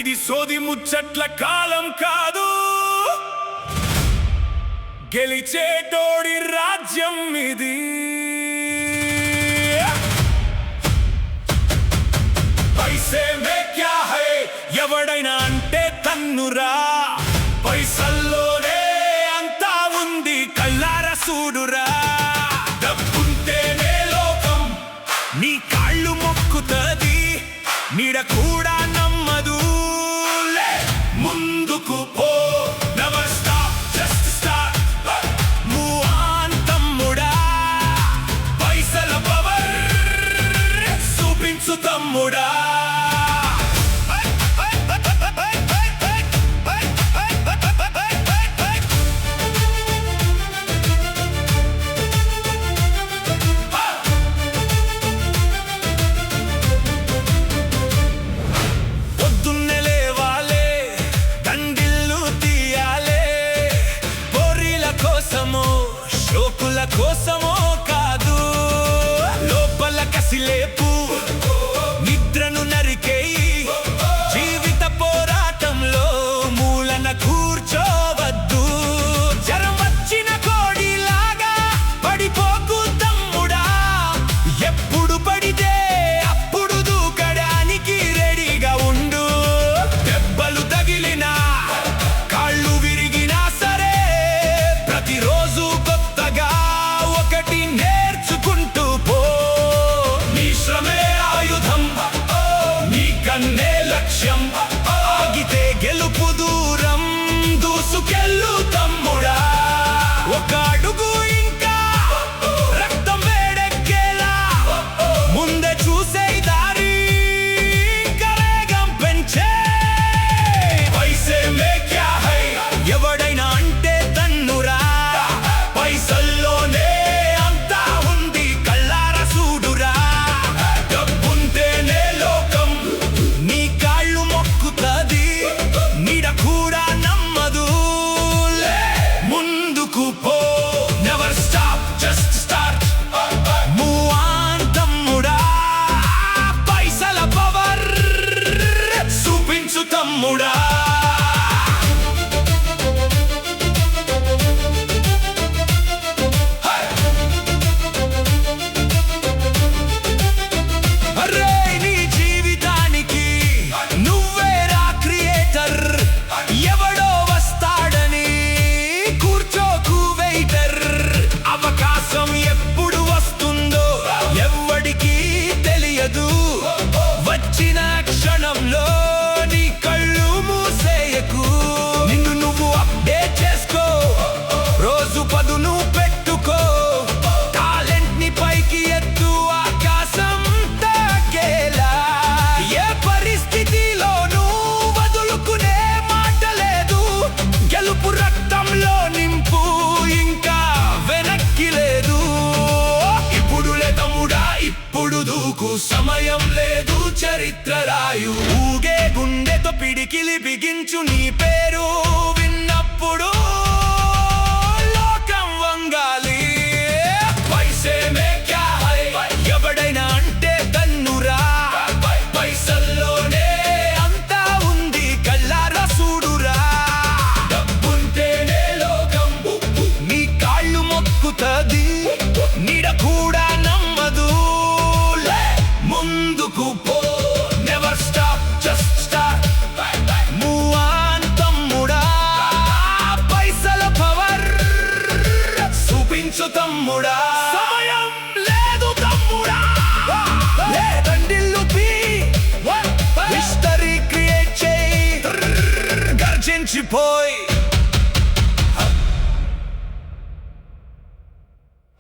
ఇది సోది ముచ్చట్ల కాలం కాదు, గెలిచేటోడి రాజ్యం ఇది. పైసే మే క్యా హై ఎవడైనా అంటే తన్నురా, పైసల్లోనే అంతా ఉంది కళ్ళారా చూడురా. డబ్బుంటేనే లోకం నీ కాళ్ళు మొక్కుతది, నీడ కూడా నమ్మదు. ముందుకు పో, never stop, just start. Move on తమ్ముడా, పైసల పవర్ చూపించు తమ్ముడా. షోకుల కోసమో కాదు, లోపల కసిలేపు నిద్రను నరికేయి. జీవిత పోరాటంలో మూలన కూర్చోవద్దు. జరం వచ్చిన కోడిలాగా పడిపోకు తమ్ముడా, ఎప్పుడు పడితే అప్పుడు దూకడానికి రెడీగా ఉండు. దెబ్బలు తగిలినా కాళ్ళు విరిగినా సరే ప్రతిరోజు ఒకటి నేర్చుకుంటూ పో. నీ శ్రమే ఆయుధం, నీ కన్నే లక్ష్యం. ఆగితే గెలుపు దూరం, దూసుకెళ్ళు తమ్ముడా. ఒక అడుగు ఇంకా రక్తం వేడెక్కేలా ముందే చూసే దారి కరేగం పెంచే. పైసే మే క్యా హై ఎవడైనా అంటే తన్నురా, పైసల్లోనే అంతా ఉంది కళ్ళారా చూడురా. డబ్బుంటేనే లోకం నీ కాళ్ళు మొక్కుతది, నీడ కూడా నమ్మదు. ముందుకు పో, never stop, just start. Move on తమ్ముడా, పైసల పవర్ చూపించు తమ్ముడా. వచ్చిన క్షణంలో నీ కళ్ళు మూసేయకు, నిన్ను నువ్వు అప్డేట్ చేసుకో, రోజు పదును పెట్టుకో. టాలెంట్ ని పైకి ఎత్తు, ఆకాశం తాకేలా. ఏ పరిస్థితిలోనూ వదులుకునే మాట లేదు, గెలుపు రక్తంలో నింపు, ఇంకా వెనక్కి లేదు. ఇప్పుడులే తమ్ముడా, ఇప్పుడు దూకు, సమయం లేదు చరిత్ర రాయు. ఊగే గుండెతో పిడికిలి బిగించు, నీ పేరు విన్నప్పుడు లోకం వంగాలి. పైసే మే క్యా హై ఎవడైనా అంటే తన్నురా, పైసల్లోనే అంతా ఉంది కళ్ళారా చూడురా. డబ్బుంటేనే లోకం నీ కాళ్ళు మొక్కుతది, నీడ కూడా నమ్మదు. ముందుకు పో, never stop, just start. Move on తమ్ముడా, పైసల పవర్ చూపించు తమ్ముడా. సమయం లేదు తమ్ముడా, లేదండిల్లుపి హిస్టరీ క్రియేట్ చేయి, గర్జించిపోయి.